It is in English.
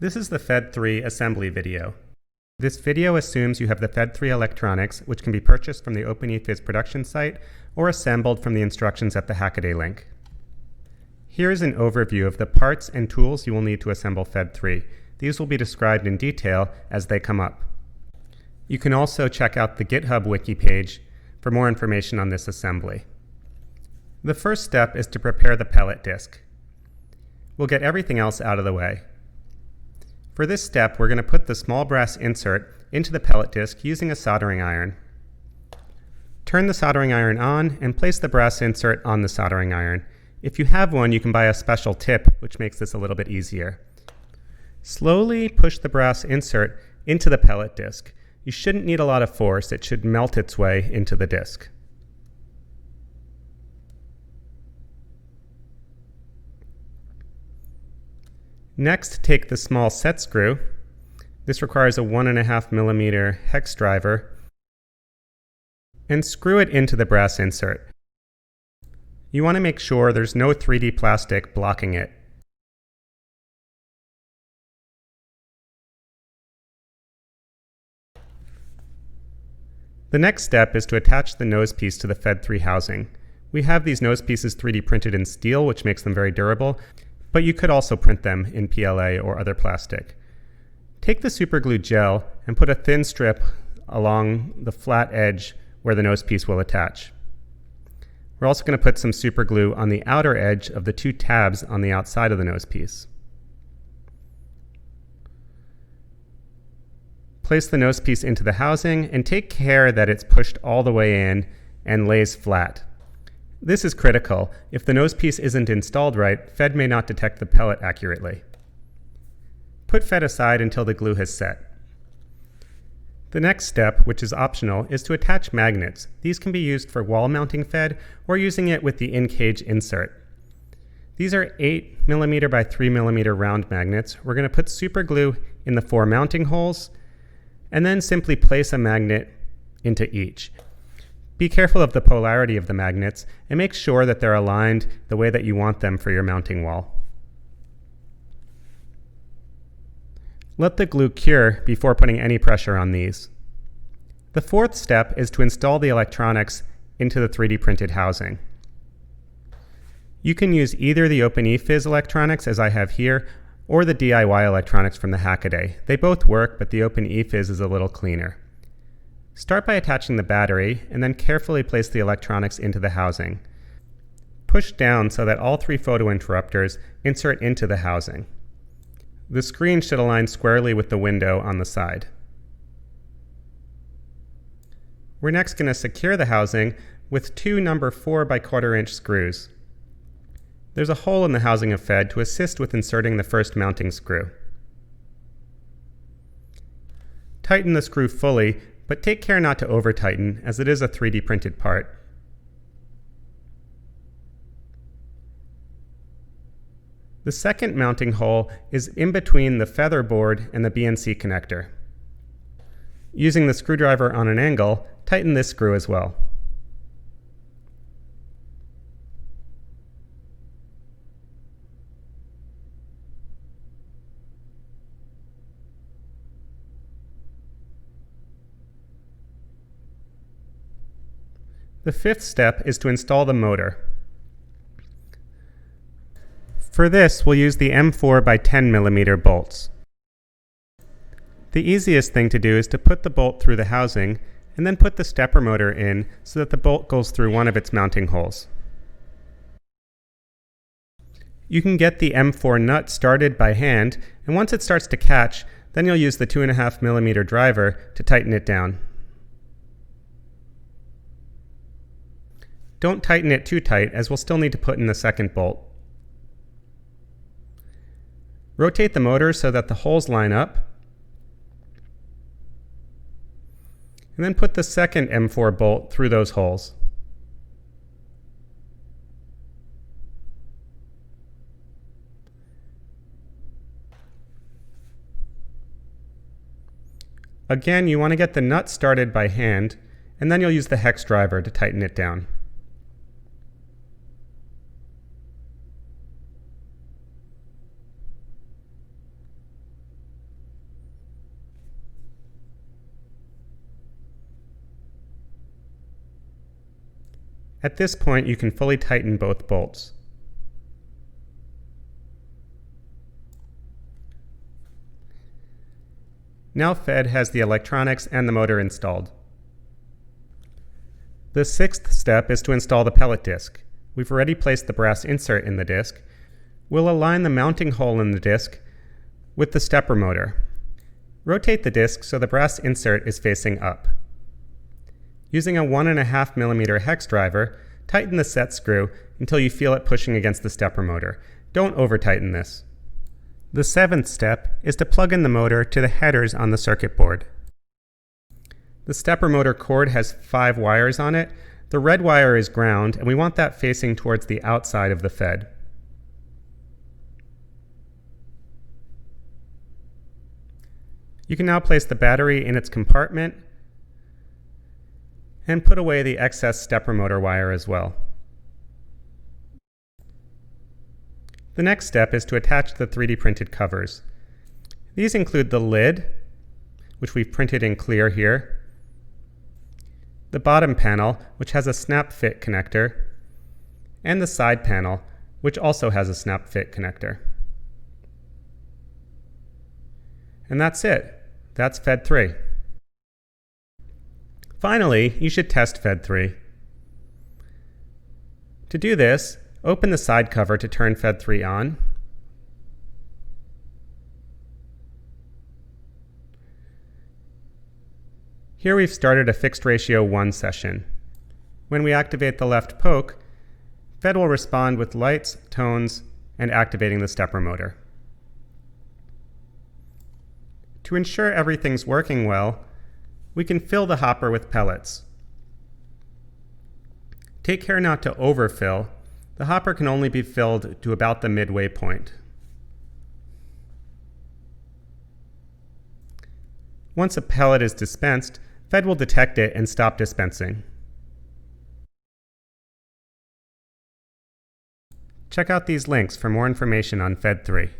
This is the Fed3 assembly video. This video assumes you have the Fed3 electronics, which can be purchased from the OpenEFIS production site or assembled from the instructions at the Hackaday link. Here is an overview of the parts and tools you will need to assemble Fed3. These will be described in detail as they come up. You can also check out the GitHub wiki page for more information on this assembly. The first step is to prepare the pellet disk. We'll get everything else out of the way. For this step, we're going to put the small brass insert into the pellet disk using a soldering iron. Turn the soldering iron on and place the brass insert on the soldering iron. If you have one, you can buy a special tip, which makes this a little bit easier. Slowly push the brass insert into the pellet disk. You shouldn't need a lot of force. It should melt its way into the disk. Next, take the small set screw. This requires a 1.5 millimeter hex driver, and screw it into the brass insert. You want to make sure there's no 3D plastic blocking it. The next step is to attach the nose piece to the Fed3 housing. We have these nose pieces 3D printed in steel, which makes them very durable, but you could also print them in PLA or other plastic. Take the superglue gel and put a thin strip along the flat edge where the nose piece will attach. We're also going to put some superglue on the outer edge of the two tabs on the outside of the nose piece. Place the nose piece into the housing and take care that it's pushed all the way in and lays flat. This is critical. If the nose piece isn't installed right, Fed may not detect the pellet accurately. Put Fed aside until the glue has set. The next step, which is optional, is to attach magnets. These can be used for wall mounting Fed or using it with the in-cage insert. These are 8 mm by 3 mm round magnets. We're going to put super glue in the 4 mounting holes and then simply place a magnet into each. Be careful of the polarity of the magnets and make sure that they're aligned the way that you want them for your mounting wall. Let the glue cure before putting any pressure on these. The fourth step is to install the electronics into the 3D printed housing. You can use either the OpenEFIS electronics, as I have here, or the DIY electronics from the Hackaday. They both work, but the OpenEFIS is a little cleaner. Start by attaching the battery and then carefully place the electronics into the housing. Push down so that all 3 photo interrupters insert into the housing. The screen should align squarely with the window on the side. We're next going to secure the housing with 2 number 4 by 1/4 inch screws. There's a hole in the housing of Fed to assist with inserting the first mounting screw. Tighten the screw fully, but take care not to over-tighten, as it is a 3D printed part. The second mounting hole is in between the feather board and the BNC connector. Using the screwdriver on an angle, tighten this screw as well. The fifth step is to install the motor. For this, we'll use the M4 by 10 mm bolts. The easiest thing to do is to put the bolt through the housing and then put the stepper motor in so that the bolt goes through one of its mounting holes. You can get the M4 nut started by hand, and once it starts to catch, then you'll use the 2.5 mm driver to tighten it down. Don't tighten it too tight, as we'll still need to put in the second bolt. Rotate the motor so that the holes line up, and then put the second M4 bolt through those holes. Again, you want to get the nut started by hand, and then you'll use the hex driver to tighten it down. At this point, you can fully tighten both bolts. Now Fed has the electronics and the motor installed. The sixth step is to install the pellet disc. We've already placed the brass insert in the disc. We'll align the mounting hole in the disc with the stepper motor. Rotate the disc so the brass insert is facing up. Using a 1.5 millimeter hex driver, tighten the set screw until you feel it pushing against the stepper motor. Don't over-tighten this. The seventh step is to plug in the motor to the headers on the circuit board. The stepper motor cord has 5 wires on it. The red wire is ground, and we want that facing towards the outside of the Fed. You can now place the battery in its compartment and put away the excess stepper motor wire as well. The next step is to attach the 3D printed covers. These include the lid, which we've printed in clear here, the bottom panel, which has a snap fit connector, and the side panel, which also has a snap fit connector. And that's it. That's Fed3. Finally, you should test Fed3. To do this, open the side cover to turn Fed3 on. Here we've started a fixed ratio 1 session. When we activate the left poke, Fed will respond with lights, tones, and activating the stepper motor. To ensure everything's working well, we can fill the hopper with pellets. Take care not to overfill. The hopper can only be filled to about the midway point. Once a pellet is dispensed, Fed will detect it and stop dispensing. Check out these links for more information on Fed3.